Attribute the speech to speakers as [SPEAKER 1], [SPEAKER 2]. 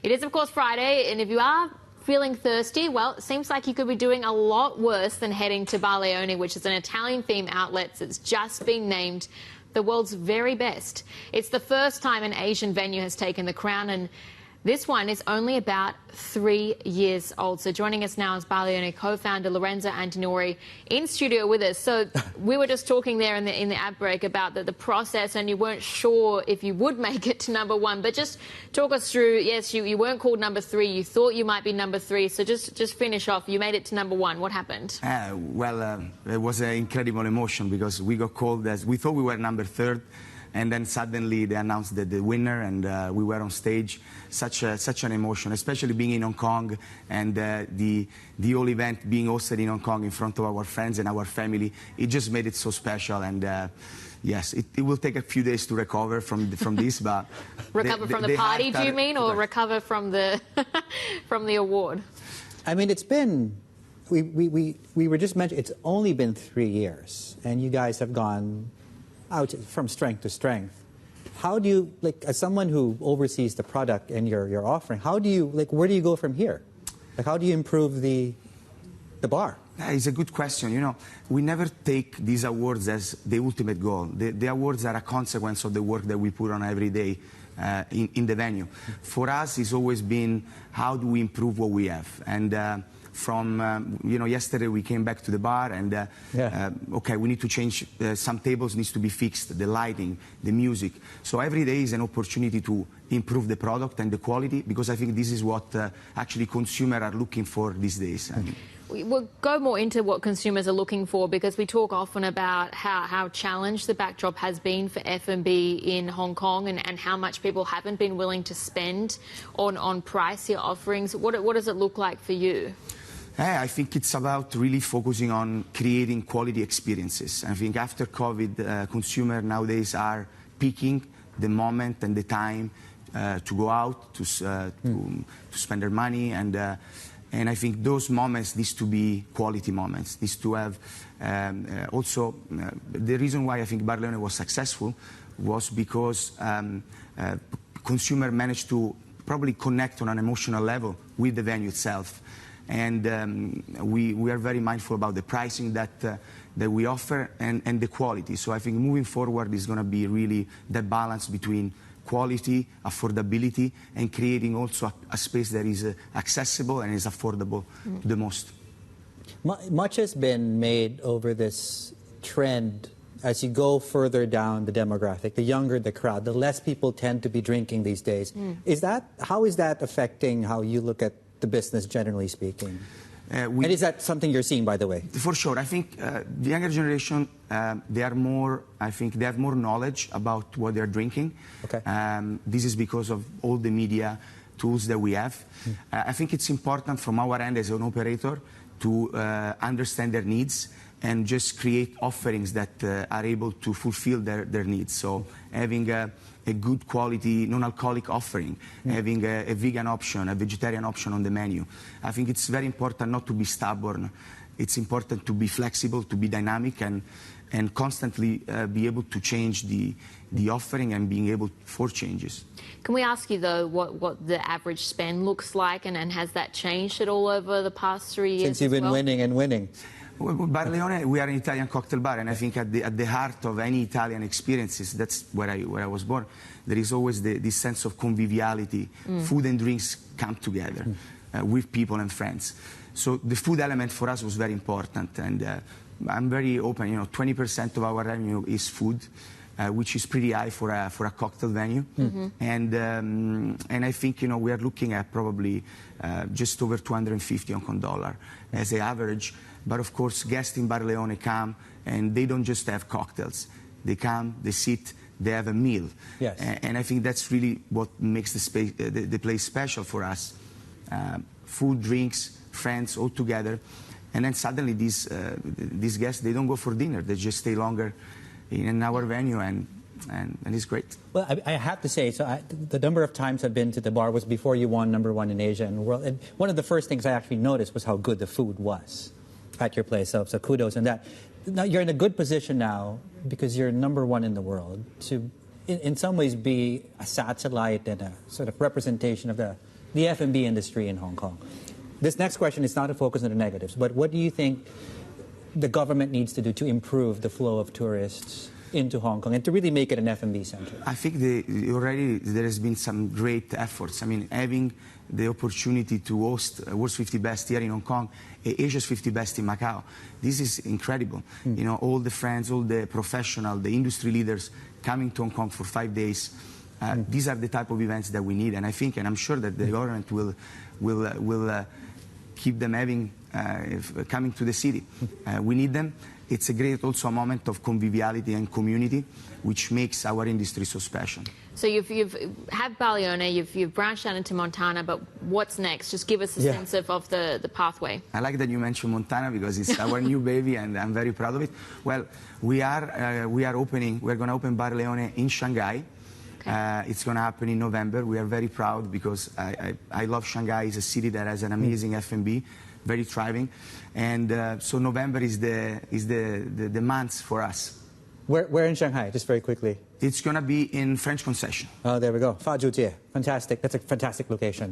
[SPEAKER 1] It is, of course, Friday, and if you are feeling thirsty, well, it seems like you could be doing a lot worse than heading to Leone, which is an Italian-themed outlet that's just been named the world's very best. It's the first time an Asian venue has taken the crown, and this one is only about 3 years old. So joining us now is Leone co-founder Lorenzo Antinori in studio with us. So we were just talking there in the ad break about the process, and you weren't sure if you would make it to #1. But just talk us through, yes, you weren't called #3. You thought you might be #3. So just finish off. You made it to #1. What happened?
[SPEAKER 2] It was an incredible emotion because we got called as, we thought we were #3. And then suddenly they announced that the winner, and we were on stage. Such an emotion, especially being in Hong Kong, and the whole event being hosted in Hong Kong in front of our friends and our family. It just made it so special, and yes, it will take a few days to recover from this, but
[SPEAKER 1] recover from the party, do you mean, or recover from the from the award?
[SPEAKER 3] I mean, it's been. We were just mentioning it's only been 3 years, and you guys have gone out from strength to strength. How do you, like, as someone who oversees the product and your offering, how do you, like, where do you go from here? Like, how do you improve the bar?
[SPEAKER 2] It's a good question. You know, we never take these awards as the ultimate goal. The awards are a consequence of the work that we put on every day in the venue. For us, it's always been, how do we improve what we have? And yesterday we came back to the bar, and okay, we need to change, some tables needs to be fixed, the lighting, the music. So every day is an opportunity to improve the product and the quality, because I think this is what actually consumers are looking for these days.
[SPEAKER 1] We'll go more into what consumers are looking for, because we talk often about how challenged the backdrop has been for F&B in Hong Kong, and how much people haven't been willing to spend on pricier offerings. What does it look like for you?
[SPEAKER 2] I think it's about really focusing on creating quality experiences. I think after COVID, consumers nowadays are picking the moment and the time to go out, to spend their money, and I think those moments need to be quality moments. Needs to have also the reason why I think Leone was successful was because consumers managed to probably connect on an emotional level with the venue itself. And we are very mindful about the pricing that we offer and the quality. So I think moving forward is going to be really the balance between quality, affordability, and creating also a space that is accessible and is affordable the most.
[SPEAKER 3] Much has been made over this trend as you go further down the demographic. The younger the crowd, the less people tend to be drinking these days. How is that affecting how you look at the business, generally speaking? And is that something you're seeing, by the way?
[SPEAKER 2] For sure. I think the younger generation, they are more, I think they have more knowledge about what they're drinking.
[SPEAKER 3] Okay.
[SPEAKER 2] This is because of all the media tools that we have. I think it's important from our end as an operator to understand their needs and just create offerings that are able to fulfill their needs. So having a good quality non-alcoholic offering, having a vegan option, a vegetarian option on the menu. I think it's very important not to be stubborn. It's important to be flexible, to be dynamic, and constantly be able to change the offering and being able for changes.
[SPEAKER 1] Can we ask you, though, what the average spend looks like, and has that changed at all over the past 3 years?
[SPEAKER 3] Since you've been winning and winning.
[SPEAKER 2] Leone, we are an Italian cocktail bar, and I think at the heart of any Italian experiences, that's where I was born, there is always this sense of conviviality. Food and drinks come together with people and friends. So the food element for us was very important, and I'm very open. You know, 20% of our revenue is food, which is pretty high for a cocktail venue. And I think, you know, we are looking at probably just over 250 Hong Kong dollar as the average. But of course, guests in Leone come, and they don't just have cocktails. They come, they sit, they have a meal.
[SPEAKER 3] Yes.
[SPEAKER 2] And I think that's really what makes the place special for us. Food, drinks, friends, all together. And then suddenly these guests, they don't go for dinner. They just stay longer in our venue, and it's great.
[SPEAKER 3] Well, I have to say, the number of times I've been to the bar was before you won #1 in Asia and the world. And one of the first things I actually noticed was how good the food was at your place. So kudos on that. Now, you're in a good position now because you're #1 in the world to, in some ways, be a satellite and a sort of representation of the the F&B industry in Hong Kong. This next question is not a focus on the negatives, but what do you think the government needs to do to improve the flow of tourists into Hong Kong and to really make it an F&B center?
[SPEAKER 2] I think already there has been some great efforts. I mean, having the opportunity to host World's 50 Best here in Hong Kong, Asia's 50 Best in Macau, this is incredible. You know, all the friends, all the professionals, the industry leaders coming to Hong Kong for 5 days. These are the type of events that we need, and I think, and I'm sure that the government will keep them having coming to the city. We need them. It's a great also a moment of conviviality and community, which makes our industry so special.
[SPEAKER 1] So you've had Baleone, you've branched out into Montana, but what's next? Just give us a sense of the pathway.
[SPEAKER 2] I like that you mentioned Montana because it's our new baby, and I'm very proud of it. Well, we're going to open Bar Leone in Shanghai. Okay. It's going to happen in November. We are very proud because I love Shanghai. It's a city that has an amazing F&B, very thriving, and so November is the month for us.
[SPEAKER 3] Where in Shanghai? Just very quickly.
[SPEAKER 2] It's going to be in French Concession.
[SPEAKER 3] Oh, there we go. Fa Zhu Jie. Fantastic. That's a fantastic location.